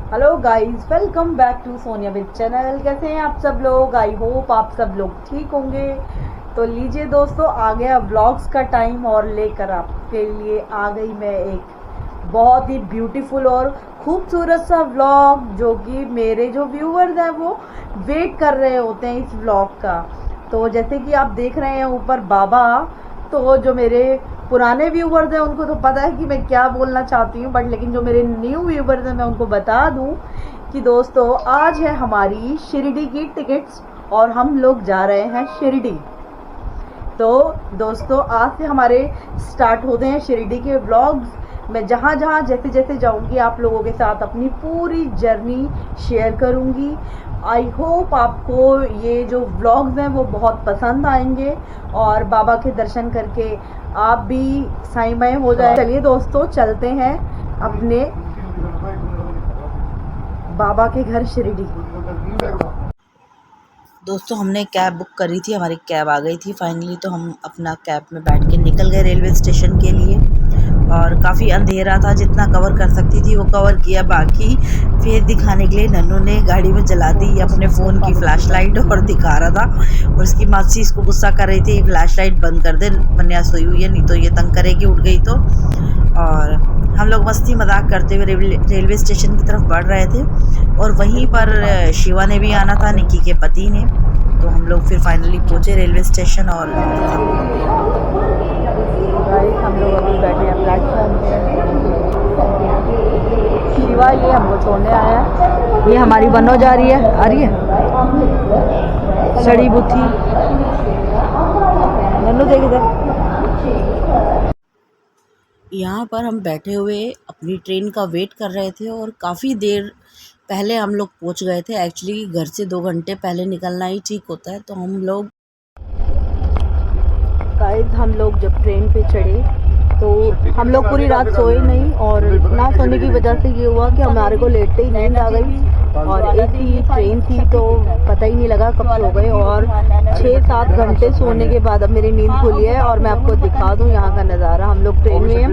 Hello guys, welcome back to Sonia with channel. कैसे हैं आप सब लोग? आई होप आप सब लोग ठीक होंगे। तो लीजिए दोस्तों, आ गया व्लॉग्स का टाइम और लेकर आपके लिए आ गई मैं एक बहुत ही ब्यूटीफुल और खूबसूरत सा व्लॉग, जो कि मेरे जो व्यूअर्स हैं वो वेट कर रहे होते हैं इस व्लॉग का। तो जैसे कि आप देख रहे हैं ऊपर बाबा, तो जो मेरे पुराने व्यूवर्स हैं उनको तो पता है कि मैं क्या बोलना चाहती हूँ, बट लेकिन जो मेरे न्यू व्यूवर्स हैं मैं उनको बता दूँ कि दोस्तों आज है हमारी शिरडी की टिकट्स और हम लोग जा रहे हैं शिरडी। तो दोस्तों आज से हमारे स्टार्ट होते हैं शिरडी के व्लॉग्स। मैं जहाँ जहाँ जैसे जैसे जाऊँगी आप लोगों के साथ अपनी पूरी जर्नी शेयर करूँगी। आई होप आपको ये जो व्लॉग्स हैं वो बहुत पसंद आएंगे और बाबा के दर्शन करके आप भी साईमय हो जाए। चलिए दोस्तों, चलते हैं अपने बाबा के घर शिरडी। दोस्तों हमने कैब बुक करी थी, हमारी कैब आ गई थी फाइनली। तो हम अपना कैब में बैठ के निकल गए रेलवे स्टेशन के लिए। और काफ़ी अंधेरा था, जितना कवर कर सकती थी वो कवर किया। बाकी फिर दिखाने के लिए नन्नू ने गाड़ी में जला दी अपने फ़ोन की फ्लैशलाइट और दिखा रहा था। और उसकी मासी इसको गुस्सा कर रही थी, फ्लैशलाइट बंद कर दे, बनिया सोई हुई है, नहीं तो ये तंग करेगी उठ गई तो। और हम लोग मस्ती मजाक करते हुए रेलवे स्टेशन की तरफ बढ़ रहे थे। और वहीं पर शिवा ने भी आना था, निकी के पति ने। तो हम लोग फिर फाइनली पहुंचे रेलवे स्टेशन। और हम लोग अभी बैठे हैं प्लेटफॉर्म पे। शिवा ये हमको छोड़ने आया है। ये हमारी बनो जा रही है, आ रही है सड़ी बुथी। नन्नू देख इधर। यहाँ पर हम बैठे हुए अपनी ट्रेन का वेट कर रहे थे और काफ़ी देर पहले हम लोग पहुँच गए थे। एक्चुअली घर से 2 घंटे पहले निकलना ही ठीक होता है। तो हम लोग जब ट्रेन पे चढ़े तो हम लोग पूरी रात सोए नहीं, और ना सोने की वजह से ये हुआ कि हमारे को लेटते ही नींद आ गई। और एक ही ट्रेन थी तो पता ही नहीं लगा कब सो गए। और 6-7 घंटे सोने के बाद अब मेरी नींद खुली है और मैं आपको दिखा दूं यहाँ का नज़ारा। हम लोग ट्रेन में हैं,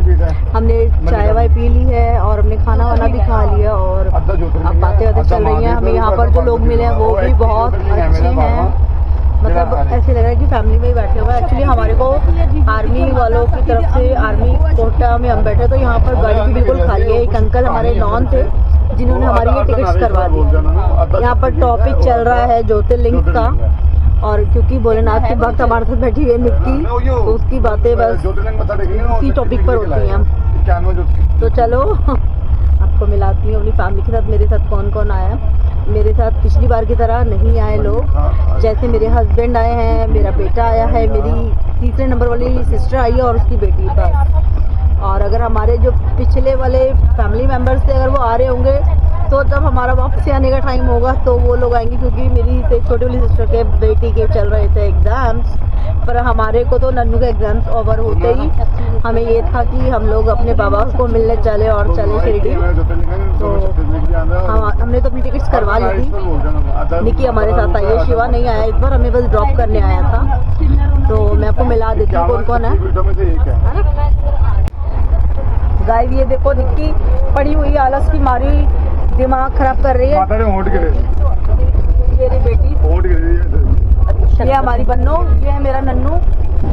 हमने चाय वाय पी ली है और हमने खाना वाना भी खा लिया और अब बातें चल रही हैं। हमें यहाँ पर जो लोग मिले हैं वो भी बहुत अच्छे हैं, मतलब ऐसे लग रहा है कि फैमिली में ही बैठे हुए हैं। एक्चुअली हमारे को आर्मी वालों की तरफ से आर्मी कोटा में हम बैठे, तो यहाँ पर गाड़ी भी बिल्कुल खाली है। एक अंकल हमारे नॉन थे जिन्होंने हमारी ये टिकट्स करवा दी। यहाँ पर टॉपिक चल रहा है ज्योतिर्लिंग का, और क्योंकि भोलेनाथ के भक्त हमारे साथ बैठी हुई है निक्की, तो उसकी बातें बस उसी टॉपिक पर होती हैं। तो चलो आपको मिलाती हूँ अपनी फैमिली के साथ। मेरे साथ कौन कौन आया। मेरे साथ पिछली बार की तरह नहीं आए लोग, जैसे मेरे हस्बैंड आए हैं, मेरा बेटा आया है, मेरी तीसरे नंबर वाली सिस्टर आई है और उसकी बेटी बस। और अगर हमारे जो पिछले वाले फैमिली मेम्बर्स थे अगर वो आ रहे होंगे तो जब हमारा वापस आने का टाइम होगा तो वो लोग आएंगे, क्योंकि मेरी छोटी वाली सिस्टर के बेटी के चल रहे थे एग्ज़ाम्स। पर हमारे को तो नन्नू के एग्ज़ाम्स ओवर होते ही हमें ये था कि हम लोग अपने बाबा को मिलने चले और चले शिरडी। तो हमने तो अपनी टिकट्स करवा ली थी। निकी हमारे साथ आई है, शिवा नहीं आया इस बार, हमें बस ड्रॉप करने आया था। तो मैं आपको मिला देती हूँ कौन कौन है ना। गाइस ये देखो, निक्की पड़ी हुई आलस की मारी दिमाग खराब कर रही है। मेरी बेटी, ये हमारी बन्नो, ये है मेरा नन्नू।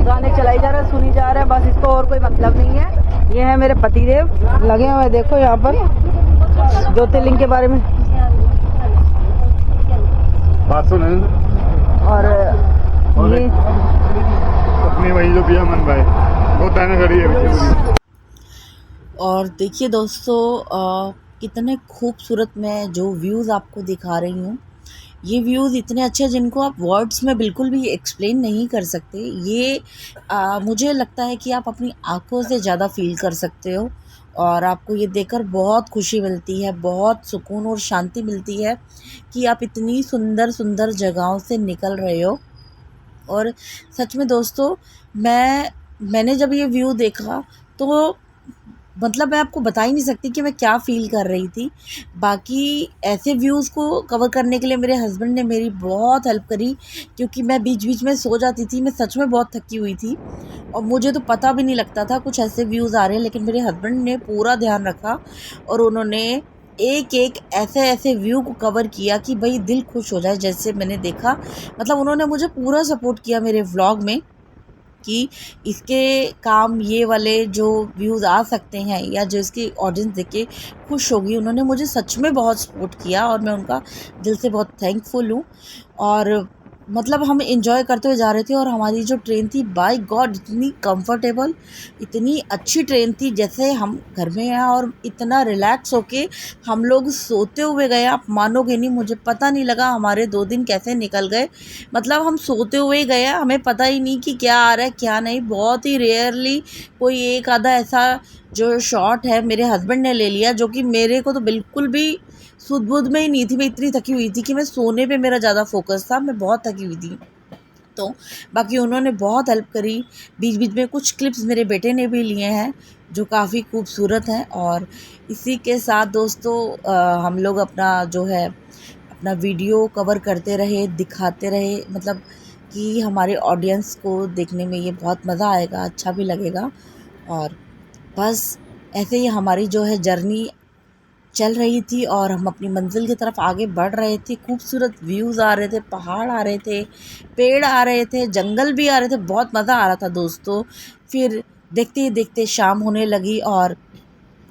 गाने चलाई जा रहा है, सुनी जा रहा है, बस इसको और कोई मतलब नहीं है। ये है मेरे पतिदेव लगे हुए, देखो यहाँ पर ज्योतिर्लिंग के बारे में बात सुन। और ये अपनी वही जो पिया मन भाई वो ताने खड़ी है। और देखिए दोस्तों, कितने खूबसूरत मैं जो व्यूज़ आपको दिखा रही हूँ। ये व्यूज़ इतने अच्छे हैं जिनको आप वर्ड्स में बिल्कुल भी एक्सप्लेन नहीं कर सकते। ये मुझे लगता है कि आप अपनी आँखों से ज़्यादा फील कर सकते हो। और आपको ये देखकर बहुत खुशी मिलती है, बहुत सुकून और शांति मिलती है कि आप इतनी सुंदर सुंदर जगहों से निकल रहे हो। और सच में दोस्तों, मैंने जब ये व्यू देखा तो मतलब मैं आपको बता ही नहीं सकती कि मैं क्या फ़ील कर रही थी। बाकी ऐसे व्यूज़ को कवर करने के लिए मेरे हस्बैंड ने मेरी बहुत हेल्प करी, क्योंकि मैं बीच बीच में सो जाती थी। मैं सच में बहुत थकी हुई थी और मुझे तो पता भी नहीं लगता था कुछ ऐसे व्यूज़ आ रहे हैं, लेकिन मेरे हस्बैंड ने पूरा ध्यान रखा और उन्होंने एक एक ऐसे ऐसे व्यू को कवर किया कि भाई दिल खुश हो जाए। जैसे मैंने देखा, मतलब उन्होंने मुझे पूरा सपोर्ट किया मेरे व्लॉग में कि इसके काम ये वाले जो व्यूज़ आ सकते हैं या जो इसकी ऑडियंस देख के खुश होगी। उन्होंने मुझे सच में बहुत सपोर्ट किया और मैं उनका दिल से बहुत थैंकफुल हूँ। और मतलब हम एंजॉय करते हुए जा रहे थे और हमारी जो ट्रेन थी, बाय गॉड इतनी कंफर्टेबल, इतनी अच्छी ट्रेन थी जैसे हम घर में हैं, और इतना रिलैक्स होके हम लोग सोते हुए गए। आप मानोगे नहीं, मुझे पता नहीं लगा हमारे 2 दिन कैसे निकल गए। मतलब हम सोते हुए ही गए, हमें पता ही नहीं कि क्या आ रहा है क्या नहीं। बहुत ही रेयरली कोई एक आधा ऐसा जो शॉट है मेरे हस्बैंड ने ले लिया, जो कि मेरे को तो बिल्कुल भी सुध-बुध में ही नहीं थी। मैं इतनी थकी हुई थी कि मैं सोने पे मेरा ज़्यादा फ़ोकस था, मैं बहुत थकी हुई थी। तो बाकी उन्होंने बहुत हेल्प करी। बीच-बीच में कुछ क्लिप्स मेरे बेटे ने भी लिए हैं जो काफ़ी खूबसूरत हैं। और इसी के साथ दोस्तों हम लोग अपना जो है अपना वीडियो कवर करते रहे, दिखाते रहे, मतलब कि हमारे ऑडियंस को देखने में ये बहुत मज़ा आएगा, अच्छा भी लगेगा। और बस ऐसे ही हमारी जो है जर्नी चल रही थी और हम अपनी मंज़िल की तरफ आगे बढ़ रहे थे। खूबसूरत व्यूज़ आ रहे थे, पहाड़ आ रहे थे, पेड़ आ रहे थे, जंगल भी आ रहे थे, बहुत मज़ा आ रहा था दोस्तों। फिर देखते ही देखते शाम होने लगी और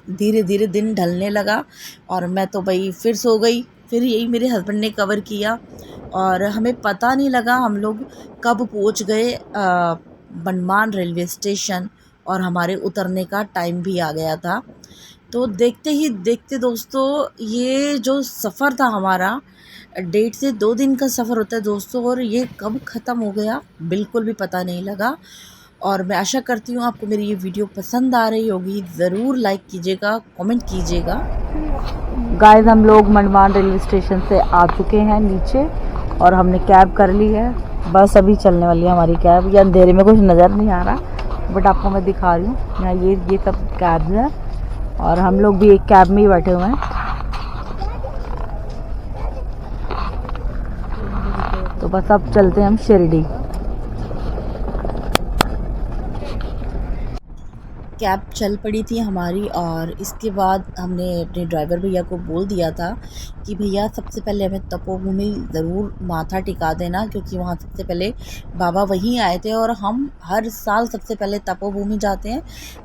धीरे धीरे दिन ढलने लगा और मैं तो भाई फिर सो गई। फिर यही मेरे हस्बैंड ने कवर किया और हमें पता नहीं लगा हम लोग कब पहुंच गए बनमान रेलवे स्टेशन, और हमारे उतरने का टाइम भी आ गया था। तो देखते ही देखते दोस्तों ये जो सफ़र था हमारा, 1.5 से 2 दिन का सफ़र होता है दोस्तों, और ये कब ख़त्म हो गया बिल्कुल भी पता नहीं लगा। और मैं आशा करती हूँ आपको मेरी ये वीडियो पसंद आ रही होगी। ज़रूर लाइक कीजिएगा, कमेंट कीजिएगा। गाइस हम लोग मंडवान रेलवे स्टेशन से आ चुके हैं नीचे और हमने कैब कर ली है। बस अभी चलने वाली है हमारी कैब। ये अंधेरे में कुछ नज़र नहीं आ रहा बट आपको मैं दिखा रही हूँ। यहाँ ये सब कैब्स हैं और हम लोग भी एक कैब में ही बैठे हुए हैं। तो बस अब चलते हैं हम शिरडी। कैब चल पड़ी थी हमारी और इसके बाद हमने अपने ड्राइवर भैया को बोल दिया था कि भैया सबसे पहले हमें तपोभूमि ज़रूर माथा टिका देना, क्योंकि वहाँ सबसे पहले बाबा वहीं आए थे और हम हर साल सबसे पहले तपोभूमि जाते हैं,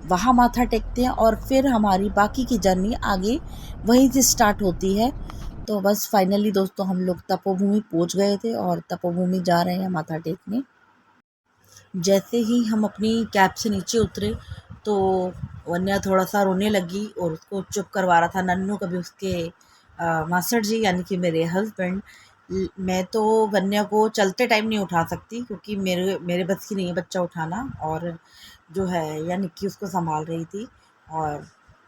वहाँ माथा टेकते हैं और फिर हमारी बाकी की जर्नी आगे वहीं से स्टार्ट होती है। तो बस फाइनली दोस्तों हम लोग तपोभूमि पहुँच गए थे और तपोभूमि जा रहे हैं माथा टेकने। जैसे ही हम अपनी कैब से नीचे उतरे तो वन्या थोड़ा सा रोने लगी और उसको चुप करवा रहा था नन्नू। कभी उसके मास्टर जी यानी कि मेरे हस्बैंड, मैं तो वन्या को चलते टाइम नहीं उठा सकती क्योंकि मेरे बस की नहीं है बच्चा उठाना, और जो है या निक्की उसको संभाल रही थी। और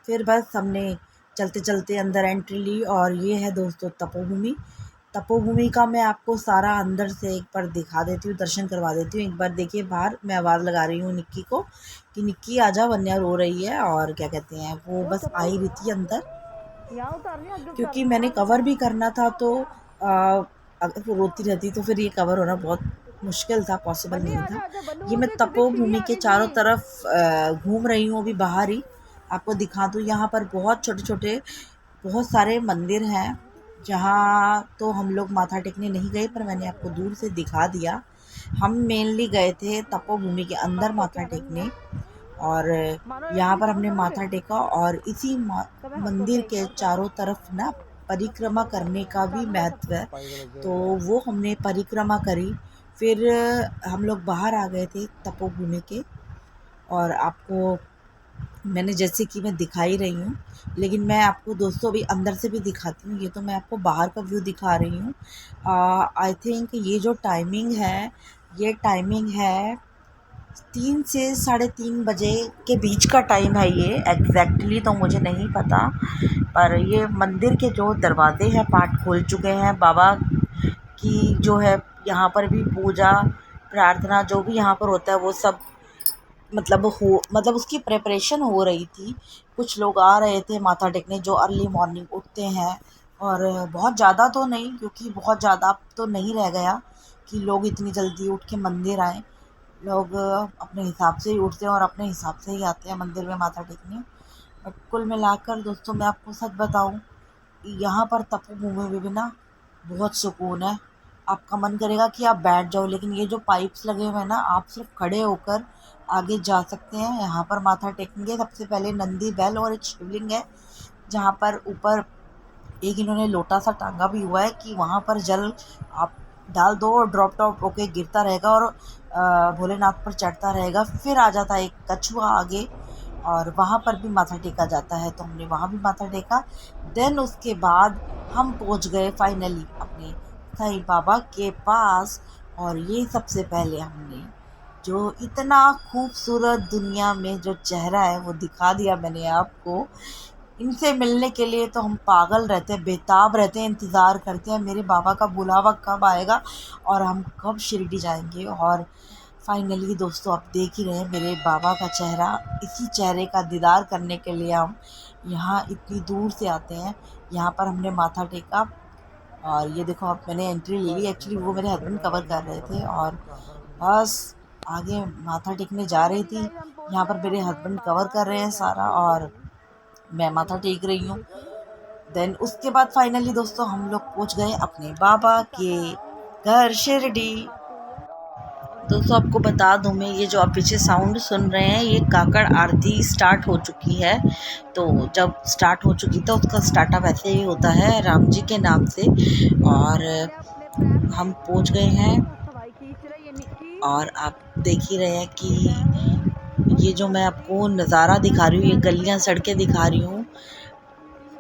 फिर बस हमने चलते चलते अंदर एंट्री ली और ये है दोस्तों तपोभूमि। तपोभूमि का मैं आपको सारा अंदर से एक बार दिखा देती हूँ, दर्शन करवा देती हूँ। एक बार देखिए बाहर, मैं आवाज़ लगा रही हूँ निक्की को कि निक्की आजा, वन्या रो रही है। और क्या कहते हैं, वो बस आई रही थी अंदर क्योंकि मैंने कवर भी करना था। तो अगर वो रोती रहती तो फिर ये कवर होना बहुत मुश्किल था, पॉसिबल नहीं था। ये मैं तपोभूमि के चारों तरफ घूम रही हूँ अभी बाहर ही। आपको दिखा दूँ, यहाँ पर बहुत छोटे छोटे बहुत सारे मंदिर हैं जहाँ तो हम लोग माथा टेकने नहीं गए, पर मैंने आपको दूर से दिखा दिया। हम मेनली गए थे तपोभूमि के अंदर माथा टेकने और यहाँ पर हमने माथा टेका और इसी मंदिर के चारों तरफ ना परिक्रमा करने का भी महत्व है, तो वो हमने परिक्रमा करी। फिर हम लोग बाहर आ गए थे तपोभूमि के और आपको मैंने जैसे कि मैं दिखाई रही हूँ, लेकिन मैं आपको दोस्तों अभी अंदर से भी दिखाती हूँ। ये तो मैं आपको बाहर का व्यू दिखा रही हूँ। आई थिंक ये जो टाइमिंग है, ये टाइमिंग है 3 से 3:30 बजे के बीच का टाइम है। ये एग्जैक्टली तो मुझे नहीं पता, पर ये मंदिर के जो दरवाजे हैं पाट खोल चुके हैं। बाबा की जो है यहाँ पर भी पूजा प्रार्थना जो भी यहाँ पर होता है वो सब मतलब उसकी प्रिपरेशन हो रही थी। कुछ लोग आ रहे थे माथा टेकने जो अर्ली मॉर्निंग उठते हैं, और बहुत ज़्यादा तो नहीं, क्योंकि बहुत ज़्यादा तो नहीं रह गया कि लोग इतनी जल्दी उठ के मंदिर आएँ। लोग अपने हिसाब से ही उठते हैं और अपने हिसाब से ही आते हैं मंदिर में माथा टेकने। बट कुल मिलाकर दोस्तों मैं आपको सच बताऊं यहाँ पर तपोभूमि में भी ना बहुत सुकून है। आपका मन करेगा कि आप बैठ जाओ, लेकिन ये जो पाइप्स लगे हुए हैं ना, आप सिर्फ खड़े होकर आगे जा सकते हैं। यहाँ पर माथा टेकेंगे। सबसे पहले नंदी बैल और एक शिवलिंग है, जहाँ पर ऊपर एक इन्होंने लोटा सा टांगा भी हुआ है कि वहाँ पर जल आप डाल दो और ड्रॉप ड्रॉप होके गिरता रहेगा और भोलेनाथ पर चढ़ता रहेगा। फिर आ जाता है एक कछुआ आगे, और वहाँ पर भी माथा टेका जाता है, तो हमने वहाँ भी माथा टेका। देन उसके बाद हम पहुँच गए फाइनली अपने साईं बाबा के पास। और ये सबसे पहले हमने जो इतना खूबसूरत दुनिया में जो चेहरा है वो दिखा दिया मैंने आपको। इनसे मिलने के लिए तो हम पागल रहते हैं, बेताब रहते हैं, इंतज़ार करते हैं मेरे बाबा का बुलावा कब आएगा और हम कब शिरडी जाएंगे। और फाइनली दोस्तों आप देख ही रहे हैं मेरे बाबा का चेहरा। इसी चेहरे का दीदार करने के लिए हम यहाँ इतनी दूर से आते हैं। यहाँ पर हमने माथा टेका और ये देखो अब मैंने एंट्री ले ली। एक्चुअली वो मेरे हस्बैंड कवर कर रहे थे और बस आगे माथा टेकने जा रही थी। यहाँ पर मेरे हस्बैंड कवर कर रहे हैं सारा और मैं माथा टेक रही हूँ। देन उसके बाद फाइनली दोस्तों हम लोग पहुँच गए अपने बाबा के घर शिरडी। दोस्तों आपको बता दूं मैं, ये जो आप पीछे साउंड सुन रहे हैं ये काकड़ आरती स्टार्ट हो चुकी है। तो जब स्टार्ट हो चुकी तो उसका स्टार्टअप ऐसे ही होता है राम जी के नाम से। और हम पहुंच गए हैं और आप देख ही रहे हैं कि ये जो मैं आपको नज़ारा दिखा रही हूँ, ये गलियाँ सड़कें दिखा रही हूँ,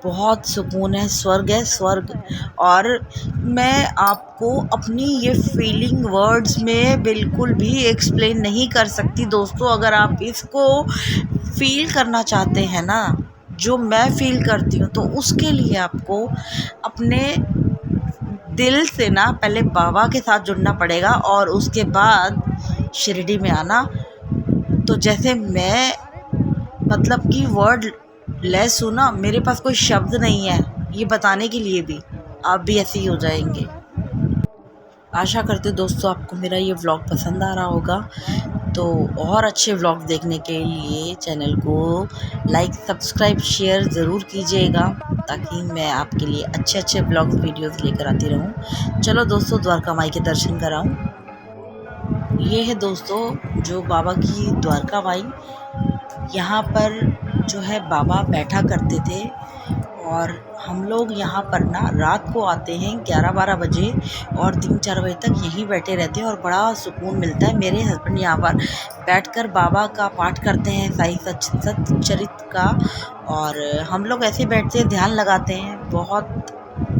बहुत सुकून है, स्वर्ग है स्वर्ग। और मैं आपको अपनी ये फीलिंग वर्ड्स में बिल्कुल भी एक्सप्लेन नहीं कर सकती दोस्तों। अगर आप इसको फील करना चाहते हैं ना, जो मैं फील करती हूँ, तो उसके लिए आपको अपने दिल से ना पहले बाबा के साथ जुड़ना पड़ेगा और उसके बाद शिरडी में आना। तो जैसे मैं मतलब कि वर्ड लेस हूँ ना, मेरे पास कोई शब्द नहीं है ये बताने के लिए भी, आप भी ऐसे ही हो जाएंगे। आशा करते दोस्तों आपको मेरा ये व्लॉग पसंद आ रहा होगा। तो और अच्छे व्लॉग देखने के लिए चैनल को लाइक सब्सक्राइब शेयर ज़रूर कीजिएगा, ताकि मैं आपके लिए अच्छे अच्छे व्लॉग वीडियोस लेकर आती रहूं। चलो दोस्तों द्वारका माई के दर्शन कराऊं। ये है दोस्तों जो बाबा की द्वारका माई। यहाँ पर जो है बाबा बैठा करते थे और हम लोग यहाँ पर ना रात को आते हैं 11-12 बजे और 3-4 बजे तक यहीं बैठे रहते हैं और बड़ा सुकून मिलता है। मेरे हस्बैंड यहाँ पर बैठकर बाबा का पाठ करते हैं, साईं सच्चरित्र का, और हम लोग ऐसे बैठते हैं, ध्यान लगाते हैं, बहुत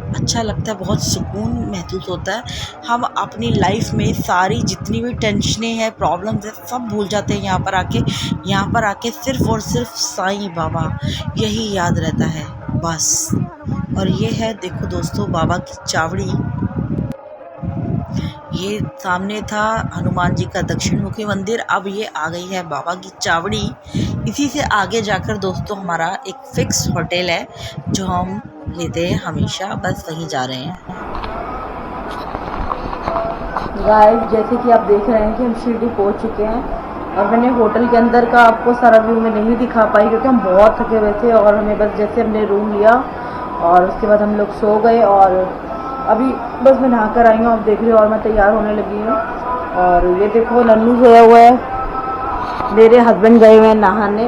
अच्छा लगता है, बहुत सुकून महसूस होता है। हम अपनी लाइफ में सारी जितनी भी टेंशनें हैं, प्रॉब्लम्स हैं, सब भूल जाते हैं यहाँ पर आके। यहाँ पर आके सिर्फ़ और सिर्फ साईं बाबा यही याद रहता है बस। और ये है देखो दोस्तों बाबा की चावड़ी। ये सामने था हनुमान जी का दक्षिण मुखी मंदिर, अब ये आ गई है बाबा की चावड़ी। इसी से आगे जाकर दोस्तों हमारा एक फिक्स होटल है जो हम लेते हैं हमेशा, बस वहीं जा रहे हैं। गाइस जैसे कि आप देख रहे हैं कि हम शिरडी पहुंच चुके हैं और मैंने होटल के अंदर का आपको सारा व्यू में नहीं दिखा पाई क्योंकि हम बहुत थके हुए थे और हमें बस जैसे हमने रूम लिया और उसके बाद हम लोग सो गए और अभी बस मैं नहा कर आई हूँ, आप देख रहे हो, और मैं तैयार होने लगी हूँ। और ये देखो नन्नू सोया हुआ है, मेरे हस्बैंड गए हुए हैं नहाने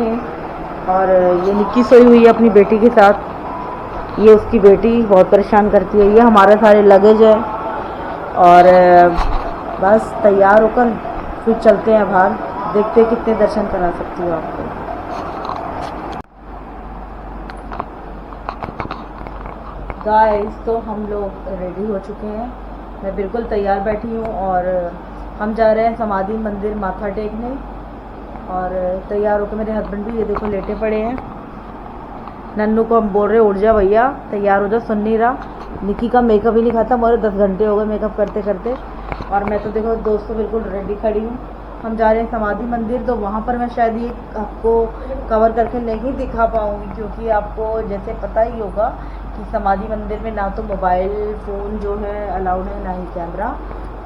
और ये निक्की सोई हुई है अपनी बेटी के साथ। ये उसकी बेटी बहुत परेशान करती है। ये हमारे सारे लगेज है और बस तैयार होकर फिर चलते हैं बाहर, देखते हैं कितने दर्शन करा सकती हो आपको। गाइस तो हम लोग रेडी हो चुके हैं, मैं बिल्कुल तैयार बैठी हूँ और हम जा रहे हैं समाधि मंदिर माथा टेकने। और तैयार होकर मेरे हस्बैंड भी ये देखो लेटे पड़े हैं। नन्नू को हम बोल रहे उठ जा भैया, तैयार हो जा, सुन नहीं रहा। निकी का मेकअप ही नहीं खाता, मेरे 10 घंटे हो गए मेकअप करते करते। और मैं तो देखो दोस्तों बिल्कुल रेडी खड़ी हूँ। हम जा रहे हैं समाधि मंदिर, तो वहाँ पर मैं शायद ये आपको कवर करके नहीं दिखा पाऊँगी क्योंकि आपको जैसे पता ही होगा कि समाधि मंदिर में ना तो मोबाइल फ़ोन जो है अलाउड है, ना ही कैमरा।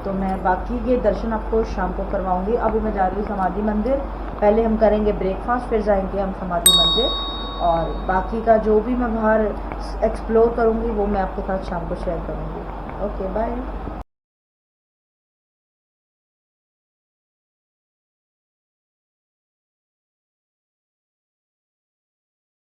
तो मैं बाकी के दर्शन आपको शाम को करवाऊँगी। अभी मैं जा रही हूँ समाधि मंदिर, पहले हम करेंगे ब्रेकफास्ट, फिर जाएंगे हम समाधि मंदिर। और बाकी का जो भी मैं बाहर एक्सप्लोर करूँगी वो मैं आपके साथ शाम को शेयर करूँगी। Okay bye.